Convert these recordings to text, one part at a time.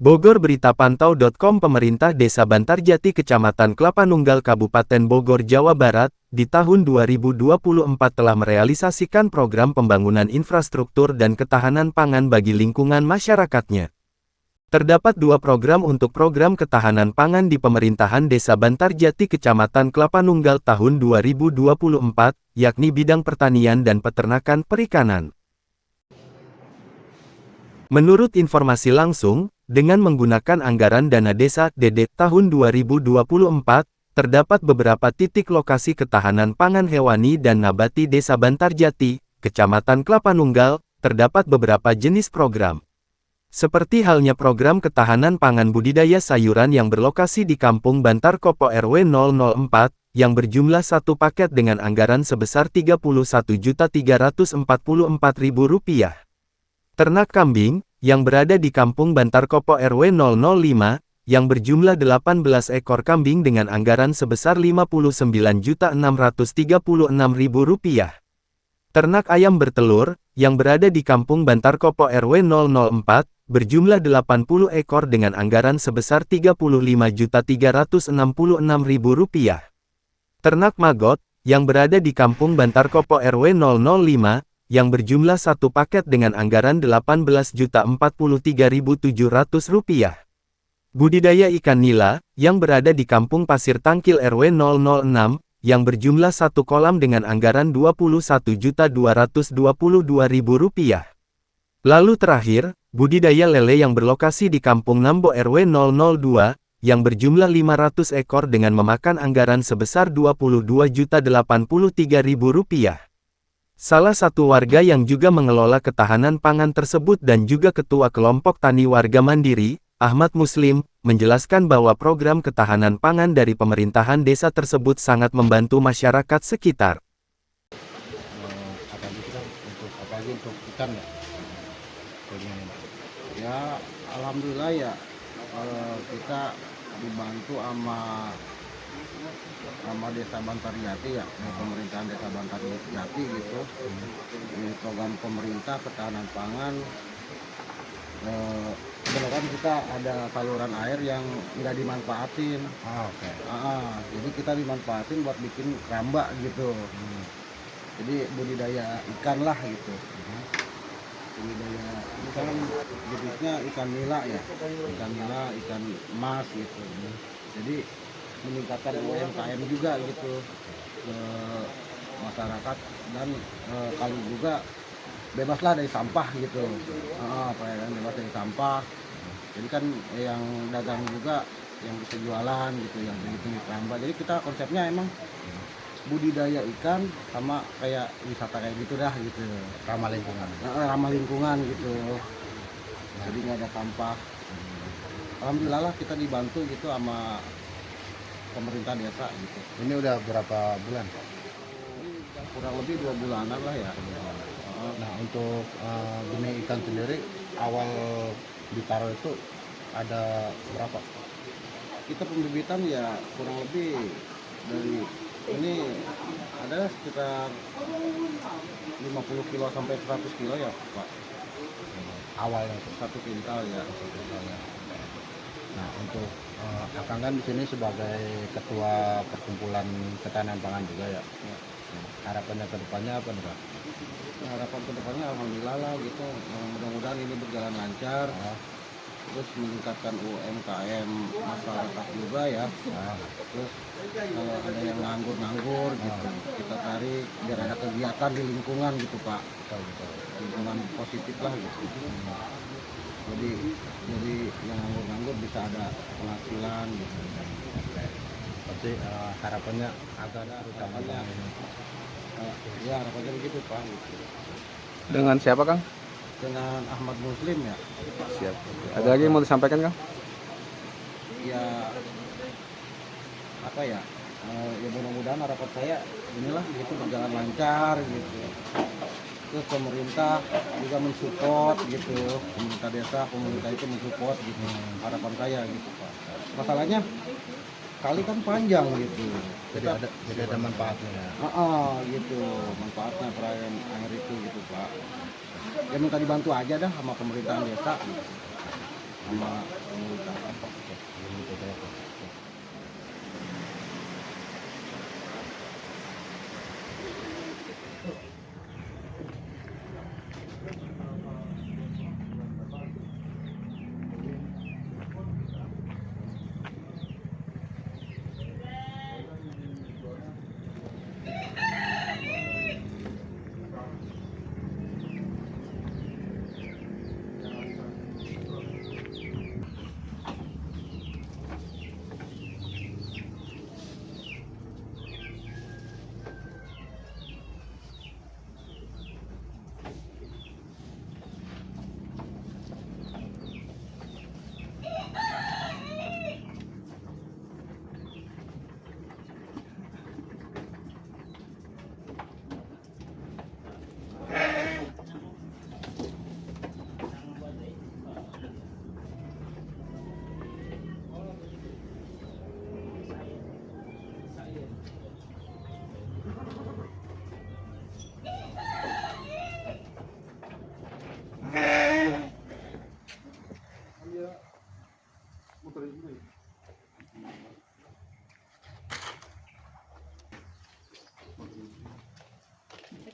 Bogorberitapantau.com. Pemerintah Desa Bantarjati Kecamatan Kelapa Nunggal Kabupaten Bogor Jawa Barat, di tahun 2024 telah merealisasikan program pembangunan infrastruktur dan ketahanan pangan bagi lingkungan masyarakatnya. Terdapat dua program untuk program ketahanan pangan di pemerintahan Desa Bantarjati Kecamatan Kelapa Nunggal tahun 2024, yakni bidang pertanian dan peternakan perikanan. Menurut informasi langsung, dengan menggunakan anggaran dana desa (DD) tahun 2024, terdapat beberapa titik lokasi ketahanan pangan hewani dan nabati Desa Bantarjati, Kecamatan Kelapa Nunggal, terdapat beberapa jenis program. Seperti halnya program ketahanan pangan budidaya sayuran yang berlokasi di Kampung Bantar Kopo RW 004, yang berjumlah satu paket dengan anggaran sebesar Rp31.344.000. Ternak kambing, yang berada di Kampung Bantar Kopo RW 005, yang berjumlah 18 ekor kambing dengan anggaran sebesar Rp59.636.000. Ternak ayam bertelur, yang berada di Kampung Bantar Kopo RW 004, berjumlah 80 ekor dengan anggaran sebesar Rp35.366.000. Ternak maggot, yang berada di Kampung Bantar Kopo RW 005, yang berjumlah satu paket dengan anggaran Rp18.043.700. Budidaya ikan nila, yang berada di Kampung Pasir Tangkil RW 006, yang berjumlah satu kolam dengan anggaran Rp21.222.000. Lalu terakhir, budidaya lele yang berlokasi di Kampung Nambo RW 002, yang berjumlah 500 ekor dengan memakan anggaran sebesar Rp22.083.000. Salah satu warga yang juga mengelola ketahanan pangan tersebut dan juga Ketua Kelompok Tani Warga Mandiri, Ahmad Muslim, menjelaskan bahwa program ketahanan pangan dari pemerintahan desa tersebut sangat membantu masyarakat sekitar. Apalagi untuk ikan ya? Ya, alhamdulillah ya, kita dibantu sama Desa Bantarjati ya, pemerintahan Desa Bantarjati gitu. Ini program pemerintah ketahanan pangan. Kebetulan kita ada saluran air yang nggak dimanfaatin. Jadi kita dimanfaatin buat bikin keramba gitu. Jadi budidaya ikan lah gitu. Budidaya ikan, jenisnya ikan nila ya, ikan nila, ikan emas gitu. Jadi meningkatkan UMKM juga gitu ke masyarakat, dan kali juga bebaslah dari sampah gitu. Bebas dari sampah. Jadi kan yang dagang juga yang bisa jualan gitu, yang begitu keramba. Jadi kita konsepnya emang budidaya ikan sama kayak wisata kayak gitu dah gitu. Ramah lingkungan. Ramah lingkungan gitu. Jadi nggak ada sampah. Alhamdulillah lah kita dibantu gitu sama pemerintah desa gitu. Ini udah berapa bulan Pak? Kurang lebih 2 bulanan lah ya. Nah untuk benih ikan sendiri awal ditaruh itu ada berapa? Kita pembibitan ya kurang lebih dari ini ada sekitar 50 kilo sampai 100 kilo ya Pak. Awalnya satu kintal ya. Nah untuk Akang kan di sini sebagai ketua perkumpulan ketahanan pangan juga ya. Harapannya ke depannya apa nih Pak? Harapan ke depannya alhamdulillah lah gitu. Mudah-mudahan ini berjalan lancar. Terus meningkatkan UMKM masyarakat juga ya. Terus kalau ada yang nganggur gitu, kita tarik biar ada kegiatan di lingkungan gitu Pak. Lingkungan positif lah gitu. Jadi yang nganggur bisa ada penghasilan gitu. Pasti harapannya agak ada harapannya. Ya harapannya begitu Pak. Gitu. Dengan siapa Kang? Dengan Ahmad Muslim ya. Siap. Ada lagi yang mau disampaikan Kang? Ya apa ya? Ya mudah-mudahan harapan saya inilah gitu berjalan lancar gitu. Terus pemerintah juga mensupport gitu, pemerintah desa, pemerintah itu mensupport gitu, harapan saya gitu Pak. Masalahnya kali kan panjang gitu, jadi ada manfaatnya. Gitu, manfaatnya perayaan air itu gitu Pak. Ya minta dibantu aja dah sama pemerintahan desa. Gitu. sama pemerintah.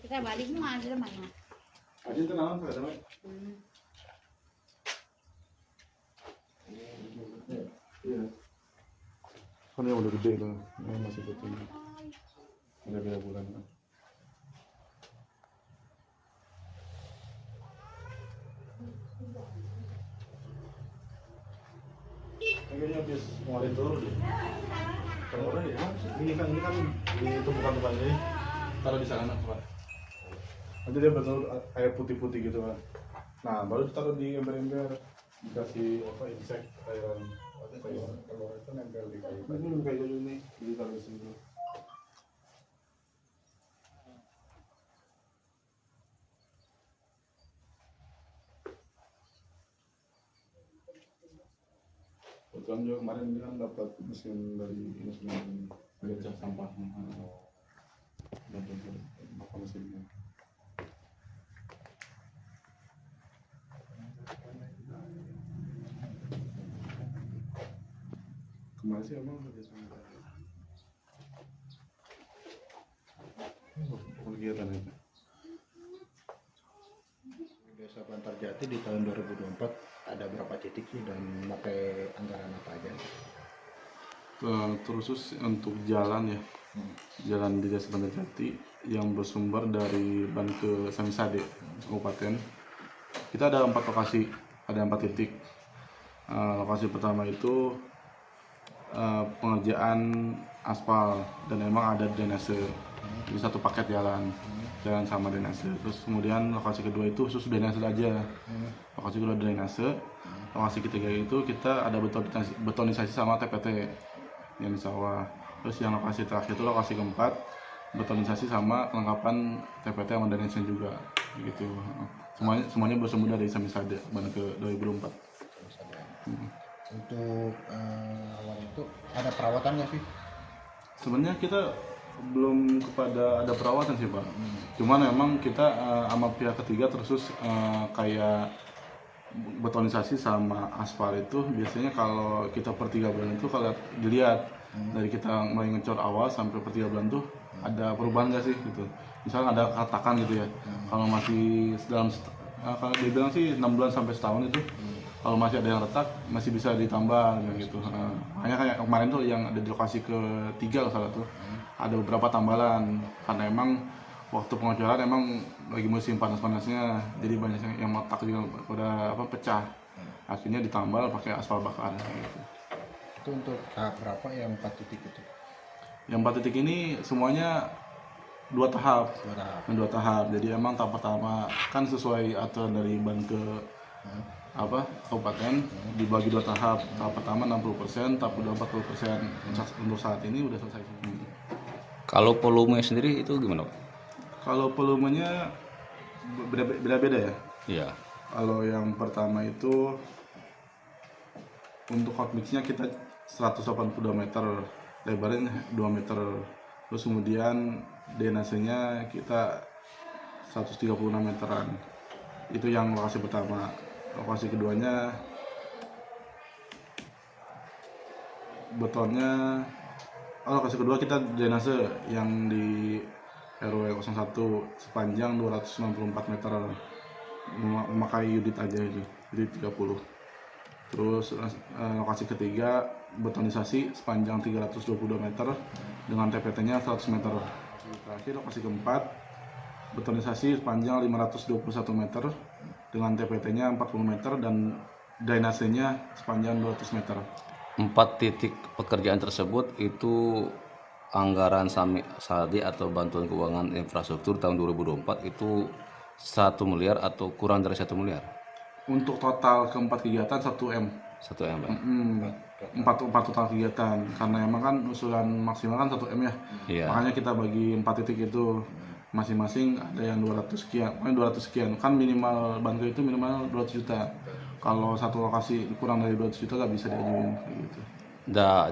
Kita balik mau ada mana? Aja itu naon kada we. Iya. Kan yang udah gede tuh, yang masih kecil. Udah beda bulan. Kayaknya habis ngeluarin telur deh. Telurnya ya, ini kan di tumpukan ini. Taruh di sana Pak. Nanti dia betul kayak putih-putih gitu kan. Nah baru ditaruh di ember-ember, dikasih apa insek cairan telur itu nempel di kayu. Ini kayak dulu nih, jadi taruh di sini. Kebetulan juga kemarin dia kan dapat mesin dari mesin gajah sampah. Dapat mesinnya. Kemarin sih emang kerja sama kegiatan itu. Desa Bantarjati di tahun 2024 ada berapa titik sih dan pakai anggaran apa aja? Terus untuk jalan ya, jalan di Desa Bantarjati yang bersumber dari Ban ke Samisade Kabupaten. Kita ada 4 lokasi, ada 4 titik. Lokasi pertama itu pengerjaan aspal dan memang ada drainase, jadi satu paket jalan sama drainase. Terus kemudian lokasi kedua itu khusus drainase aja, lokasi kedua drainase. Lokasi ketiga itu kita ada betonisasi sama TPT yang di sawah. Terus yang lokasi terakhir itu lokasi keempat betonisasi sama kelengkapan TPT sama drainase juga gitu. Semuanya bersumber dari Samisade Ban ke 2024. Untuk awal itu ada perawatan nggak sih? Sebenarnya kita belum kepada ada perawatan sih Pak. Cuman memang kita sama pihak ketiga terus kayak betonisasi sama aspal itu biasanya kalau kita per 3 bulan itu kalau dilihat dari kita mulai ngecor awal sampai per 3 bulan tuh ada perubahan nggak sih gitu. Misalnya ada katakan gitu ya. Kalau masih dalam kalau dibilang sih 6 bulan sampai setahun itu kalau masih ada yang retak masih bisa ditambah gitu. Makanya kayak kemarin tuh yang ada di lokasi ketiga salah tuh ada beberapa tambalan karena emang waktu pengocoran emang lagi musim panas-panasnya, jadi banyak yang retak juga pada pecah. Akhirnya ditambal pakai aspal bakar gitu. Itu untuk tahap berapa yang 4 titik itu? Yang 4 titik ini semuanya 2 tahap. 2 tahap. Jadi emang tahap pertama kan sesuai aturan dari Ban ke kabupaten dibagi 2 tahap. Tahap pertama 60%, tahap kedua 40%. Untuk saat ini udah selesai. Kalau volume sendiri itu gimana Pak? Kalau volumenya beda-beda ya. Iya. Kalau yang pertama itu untuk hot mixnya kita 182 meter, lebarnya 2 meter. Terus kemudian drainasenya kita 136 meteran. Itu yang lokasi pertama. Lokasi keduanya betonnya, lokasi kedua kita drainase yang di RW 01 sepanjang 294 meter, memakai unit aja itu, jadi 30. Terus lokasi ketiga betonisasi sepanjang 322 meter dengan TPT-nya 100 meter. Terakhir lokasi keempat betonisasi sepanjang 521 meter dengan TPT-nya 40 meter dan drainasenya sepanjang 200 meter. 4 titik pekerjaan tersebut itu anggaran SADI atau bantuan keuangan infrastruktur tahun 2024 itu 1 miliar atau kurang dari 1 miliar? Untuk total keempat kegiatan 1 M. 1 M, Pak? Empat total kegiatan, karena emang kan usulan maksimal kan 1 M ya. Iya. Makanya kita bagi 4 titik itu, masing-masing ada yang 200 sekian, pokoknya 200 sekian. Kan minimal bantu itu minimal 200 juta. Kalau satu lokasi kurang dari 200 juta nggak bisa diajuin kayak gitu.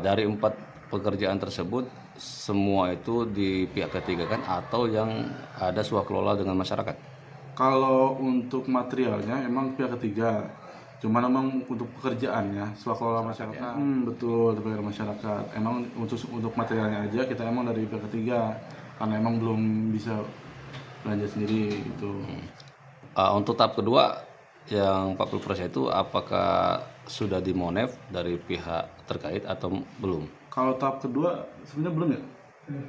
Dari 4 pekerjaan tersebut semua itu di pihak ketiga kan atau yang ada swakelola dengan masyarakat? Kalau untuk materialnya emang pihak ketiga, cuman emang untuk pekerjaannya swakelola masyarakat. Betul, dari masyarakat. Emang untuk materialnya aja kita emang dari pihak ketiga, karena emang belum bisa belanja sendiri gitu. Untuk tahap kedua yang 40% itu apakah sudah dimonef dari pihak terkait atau belum? Kalau tahap kedua sebenarnya belum ya,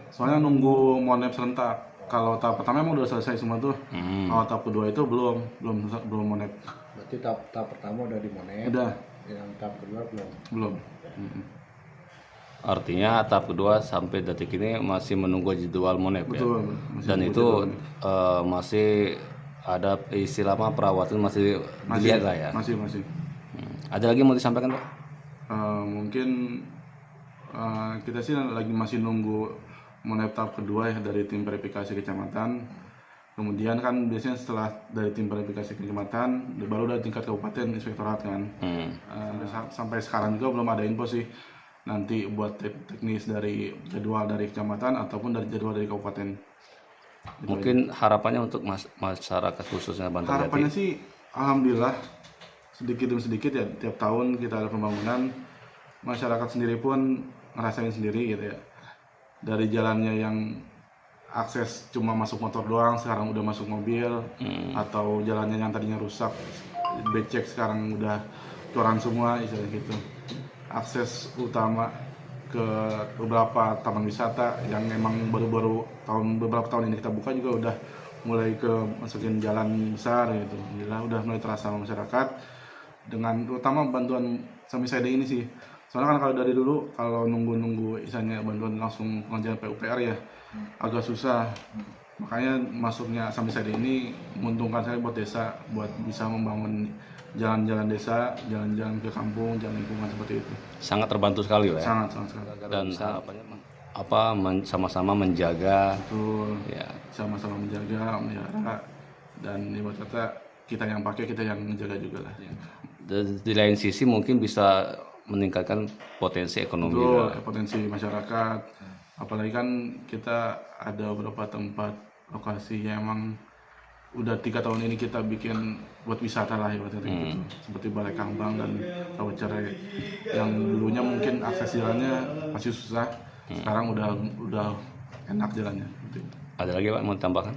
soalnya nunggu monep serentak. Kalau tahap pertama emang udah selesai semua tuh. Kalau tahap kedua itu belum monep. Berarti tahap pertama udah dimonet. Udah. Yang tahap kedua belum. Belum. Artinya tahap kedua sampai detik ini masih menunggu jadwal monef ya? Betul. Dan itu masih ada istilah perawatan masih dilihat lah ya? Masih. Ada lagi yang mau disampaikan, Pak? Mungkin kita sih masih nunggu monep tahap kedua ya dari tim verifikasi kecamatan. Kemudian kan biasanya setelah dari tim verifikasi kecamatan baru dari tingkat kabupaten inspektorat kan. Sampai sekarang juga belum ada info sih nanti buat teknis dari jadwal dari kecamatan ataupun dari jadwal dari kabupaten. Mungkin harapannya untuk masyarakat khususnya Bantar Harapannya Jati? sih alhamdulillah sedikit demi sedikit ya, tiap tahun kita ada pembangunan, masyarakat sendiri pun ngerasain sendiri gitu ya. Dari jalannya yang akses cuma masuk motor doang sekarang udah masuk mobil, atau jalannya yang tadinya rusak becek sekarang udah coran semua istilah gitu. Akses utama ke beberapa taman wisata yang emang beberapa tahun ini kita buka juga udah mulai ke masukin jalan besar gitu. Gila, udah mulai terasa sama masyarakat dengan terutama bantuan Samisade ini sih. Soalnya kan kalau dari dulu kalau nunggu misalnya bantuan langsung pengajian PUPR ya agak susah. Makanya masuknya Samisade ini menguntungkan saya buat desa, buat bisa membangun jalan-jalan desa, jalan-jalan ke kampung, jalan lingkungan seperti itu. Sangat terbantu sekali, Pak, ya? Sangat sekali. Dan sama-sama menjaga. Betul. Ya. Sama-sama menjaga, melihara, dan ibarat kata kita yang pakai, kita yang menjaga juga lah. Di lain sisi mungkin bisa meningkatkan potensi ekonomi. Betul, potensi masyarakat. Apalagi kan kita ada beberapa tempat lokasi yang emang udah 3 tahun ini kita bikin buat wisata lah ibaratnya gitu. Seperti Balai Kambang dan Rawa Cerai yang dulunya mungkin akses jalannya masih susah, sekarang udah enak jalannya gitu. Ada lagi, Pak, mau ditambahkan?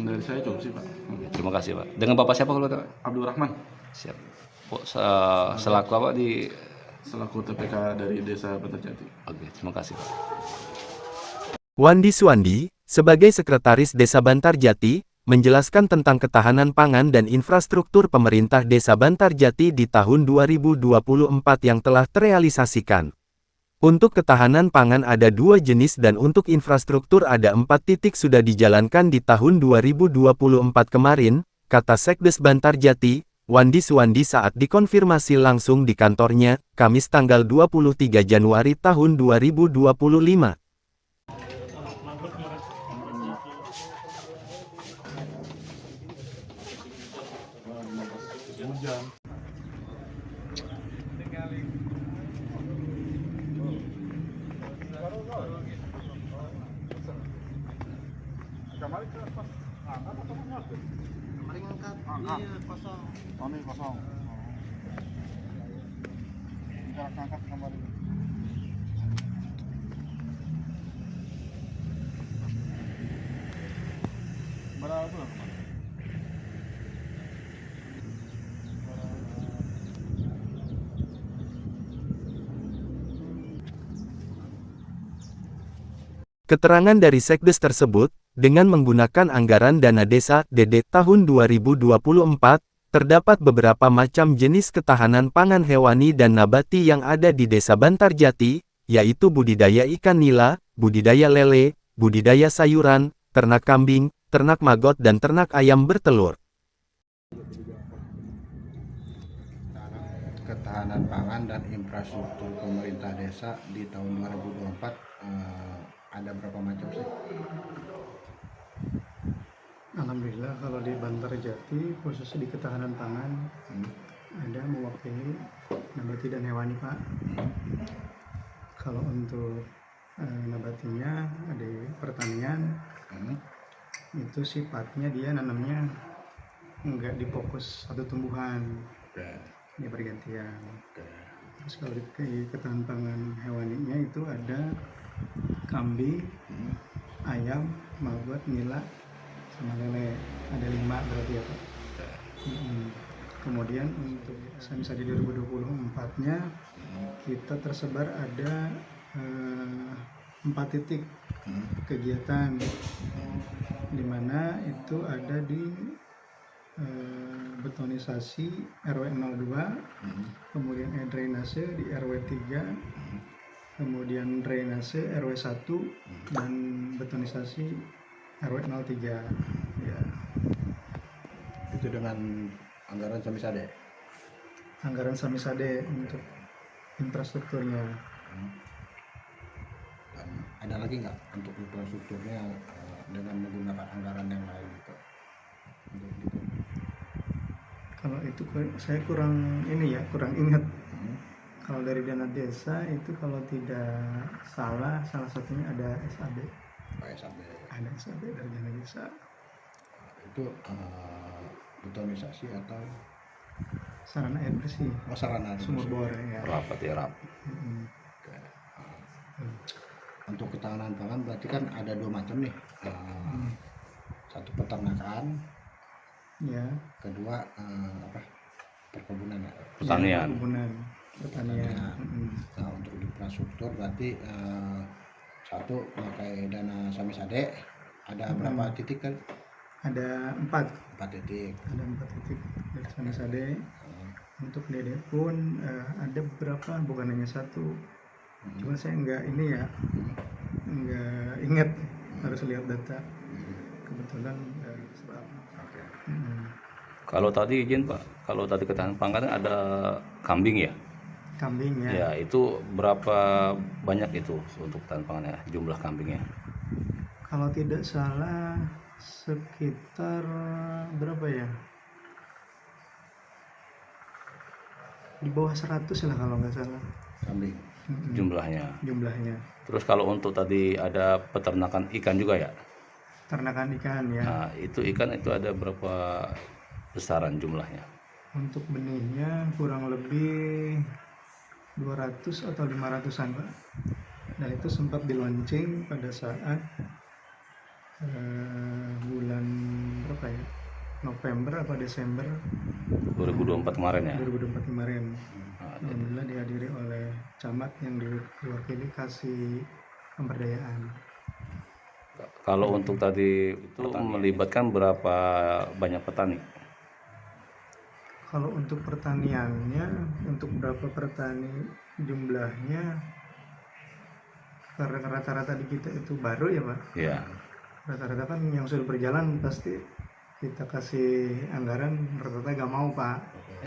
Dari saya cukup sih, Pak. Oke, terima kasih, Pak. Dengan Bapak siapa kalau tahu? Abdul Rahman, Siap. Selaku apa di... selaku TPK dari Desa Bantar Jati. Oke, terima kasih, Pak. Wandi Suwandi, sebagai Sekretaris Desa Bantar Jati, menjelaskan tentang ketahanan pangan dan infrastruktur pemerintah Desa Bantar Jati di tahun 2024 yang telah terrealisasikan. Untuk ketahanan pangan ada 2 jenis dan untuk infrastruktur ada 4 titik sudah dijalankan di tahun 2024 kemarin, kata Sekdes Bantar Jati, Wandi Suwandi saat dikonfirmasi langsung di kantornya, Kamis tanggal 23 Januari tahun 2025. Kemarin angkat. Iya, kosong. Kosong. Angkat kemarin. pulang. Keterangan dari Sekdes tersebut, dengan menggunakan anggaran dana desa (DD) tahun 2024, terdapat beberapa macam jenis ketahanan pangan hewani dan nabati yang ada di Desa Bantarjati, yaitu budidaya ikan nila, budidaya lele, budidaya sayuran, ternak kambing, ternak maggot dan ternak ayam bertelur. Ketahanan pangan dan infrastruktur pemerintah desa di tahun 2024 ada berapa macam sih? Alhamdulillah kalau di Bantarjati khususnya di ketahanan pangan ada mewakili nabati dan hewani Pak. Kalau untuk nabatinya di pertanian itu sifatnya dia nanamnya enggak di fokus satu tumbuhan, dia bergantian. Terus kalau di ketahanan pangan hewaninya itu ada kambing, ayam, maggot, nila, sama lele, ada 5 berarti ya Pak. Kemudian untuk Samsadi 2024-nya kita tersebar ada 4 titik kegiatan, di mana itu ada di betonisasi RW 02, kemudian drainase di RW 3, kemudian drainase RW 1 dan betonisasi RW 03 ya. Itu dengan anggaran Samisade. Anggaran Samisade untuk infrastrukturnya. Dan ada lagi nggak untuk infrastrukturnya dengan menggunakan anggaran yang lain gitu? Untuk gitu. Kalau itu saya kurang kurang ingat. Kalau dari dana desa itu kalau tidak salah satunya ada SAB. SAB. Ada SAB dari dana desa. Itu betonisasi atau Sarana air bersih. Oh, sarana Sumur bor ya. Rapat ya rapat. Oke. Untuk ketahanan pangan berarti kan ada 2 macam nih. Satu peternakan, Ya. kedua perkebunan ya. Pertanian. Pertanian. Nah, untuk infrastruktur berarti satu pakai dana Samisade ada berapa titik kan? Ada 4. 4 titik. Ada 4 titik dari Samisade. Untuk Dede pun ada beberapa, bukan hanya 1. Cuma saya nggak ingat, harus lihat data. Kebetulan sebab. Kalau tadi izin Pak, kalau tadi ketahanan pangan ada kambing ya? Kambing ya. Ya, itu berapa banyak itu untuk ketahanan pangannya, jumlah kambingnya? Kalau tidak salah sekitar berapa ya? Di bawah 100 lah kalau nggak salah Kambing. Jumlahnya. Terus kalau untuk tadi ada peternakan ikan juga ya? Ternakan ikan ya. Nah, itu ikan itu ada berapa besaran jumlahnya? Untuk benihnya kurang lebih 200 atau 500-an Pak. Dan itu sempat dilaunching pada saat bulan berapa ya? November atau Desember 2024 kemarin ya? 2024 kemarin. Alhamdulillah dihadiri oleh camat yang diwakili kasih pemberdayaan. Kalau untuk tadi itu melibatkan berapa banyak petani? Kalau untuk pertaniannya, untuk berapa petani jumlahnya, karena rata-rata di kita itu baru ya Pak. Ya. Rata-rata kan yang sudah berjalan pasti kita kasih anggaran rata-rata gak mau Pak.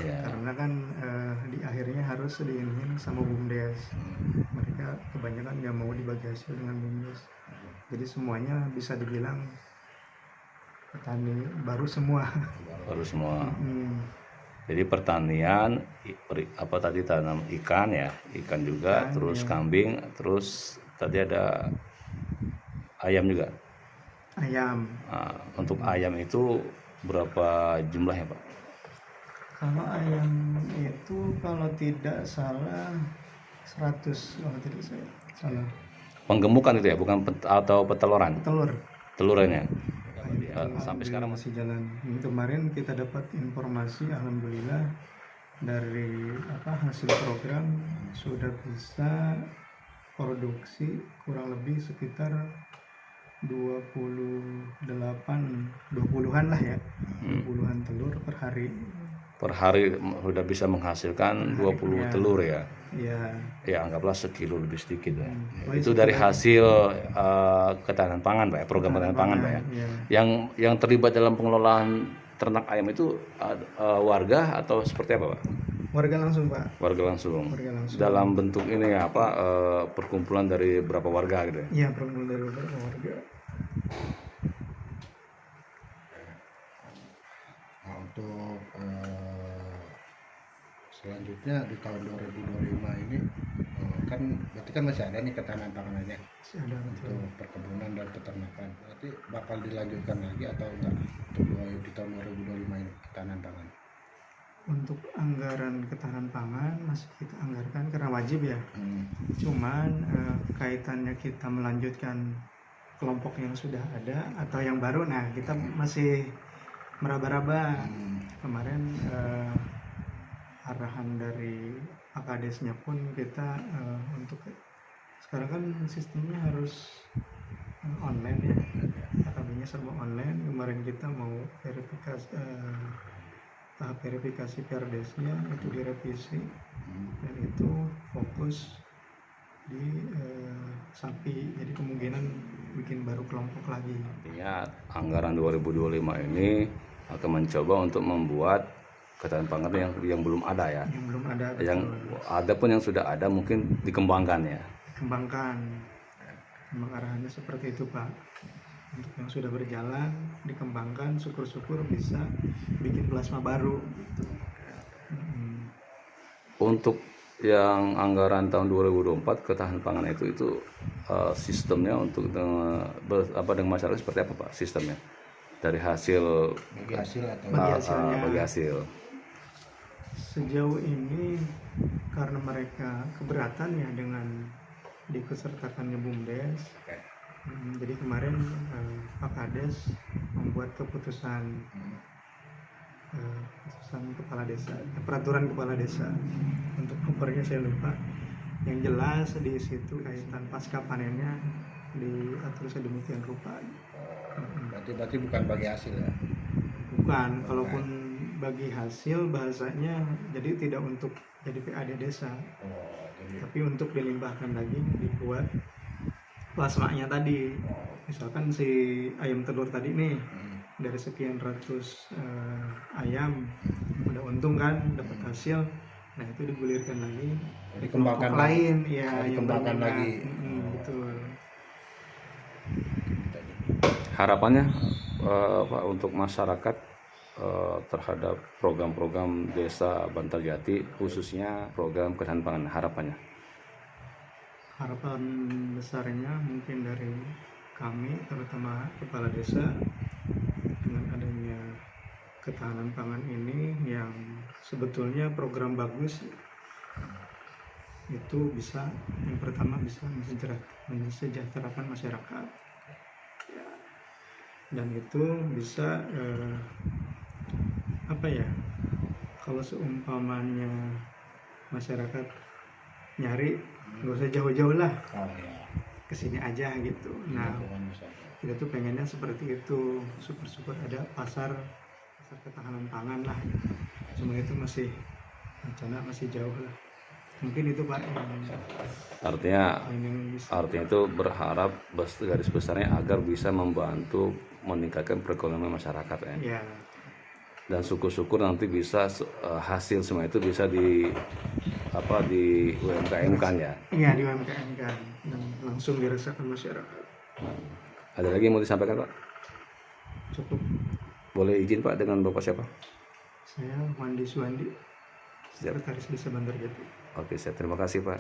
Ya. Karena kan di akhirnya harus diiniin sama BUMDes. Mereka kebanyakan gak mau dibagi hasil dengan BUMDes. Jadi semuanya bisa dibilang petani baru semua. Baru semua. Jadi pertanian apa tadi tanam ikan ya, ikan juga, terus ya. Kambing, terus tadi ada ayam juga. Ayam. Nah, untuk ayam itu berapa jumlahnya Pak? Kalau ayam itu kalau tidak salah 100 kalau tidak salah. Penggemukan itu ya, bukan atau peteluran? Telur. Telurannya. sampai sekarang masih jalan. Kemarin kita dapat informasi, alhamdulillah, dari hasil program sudah bisa produksi kurang lebih sekitar 20-an lah ya, 20-an telur per hari. Per hari sudah bisa menghasilkan 20 ya. telur ya. Ya. Ya anggaplah sekilo lebih sedikit ya. Oh, Itu dari hasil ketahanan pangan Pak ya, program ketahanan pangan Pak ya. Ya. Yang terlibat dalam pengelolaan ternak ayam itu warga atau seperti apa Pak? Warga langsung Pak. Warga langsung. Warga langsung. Dalam bentuk ini perkumpulan dari berapa warga gitu ya? Iya, perkumpulan dari beberapa warga. Nah, untuk selanjutnya di tahun 2025 ini kan berarti kan masih ada nih ketahanan panganannya. Masih ada betul. Untuk perkebunan dan peternakan. Berarti bakal dilanjutkan lagi atau enggak untuk di tahun 2025 ini ketahanan pangan? Untuk anggaran ketahanan pangan masih kita anggarkan karena wajib ya. Cuman kaitannya kita melanjutkan kelompok yang sudah ada atau yang baru, nah kita masih meraba-raba. Kemarin arahan dari Pak Kadesnya pun kita untuk sekarang kan sistemnya harus online ya, AKB-nya serba online. Kemarin kita mau verifikasi tahap verifikasi PRDES-nya itu direvisi dan itu fokus di sapi, jadi kemungkinan bikin baru kelompok lagi. Artinya anggaran 2025 ini akan mencoba untuk membuat ketahanan pangan yang belum ada ya. Yang belum ada. Yang ada pun yang sudah ada mungkin dikembangkan ya. Dikembangkan. Memang arahannya seperti itu Pak. Untuk yang sudah berjalan dikembangkan, syukur-syukur bisa bikin plasma baru gitu. Untuk yang anggaran tahun 2024 ketahanan pangan itu sistemnya untuk dengan masyarakat seperti apa Pak sistemnya? Dari hasil Bagi hasil atau bagi hasil. Sejauh ini karena mereka keberatan ya dengan diikutsertakannya BUMDes. Jadi kemarin Pak Kades membuat keputusan kepala desa, peraturan kepala desa untuk nomornya saya lupa. Yang jelas di situ kaitan pasca panennya diatur sedemikian rupa. berarti bukan bagi hasil ya? Bukan, kalaupun bagi hasil bahasanya jadi tidak untuk jadi PAD desa, tapi untuk dilimpahkan lagi dibuat plasmanya tadi. Misalkan si ayam telur tadi nih dari sekian ratus ayam udah untung kan dapat hasil, nah itu digulirkan lagi Dikembangkan lain ya, yang dikembangkan lagi. Betul. Harapannya Pak untuk masyarakat terhadap program-program desa Bantarjati khususnya program ketahanan pangan, harapannya? Harapan besarnya mungkin dari kami terutama kepala desa dengan adanya ketahanan pangan ini yang sebetulnya program bagus, itu bisa yang pertama bisa mensejahterakan masyarakat ya, dan itu bisa kalau seumpamanya masyarakat nyari nggak usah jauh-jauh lah, kesini aja gitu. Nah kita tuh pengennya seperti itu, syukur-syukur ada pasar ketahanan pangan lah gitu. Cuma itu masih rencana masih jauh lah, mungkin itu Pak Artinya itu berharap garis besarnya agar bisa membantu meningkatkan perekonomian masyarakat ya. Dan syukur-syukur nanti bisa hasil semua itu bisa di UMKM-kan ya. Iya, di UMKM-kan dan langsung dirasakan masyarakat. Ada lagi yang mau disampaikan Pak? Cukup. Boleh izin Pak dengan Bapak siapa? Saya Wandi Suwandi, Sekretaris Desa Bantarjati. Oke, saya terima kasih Pak.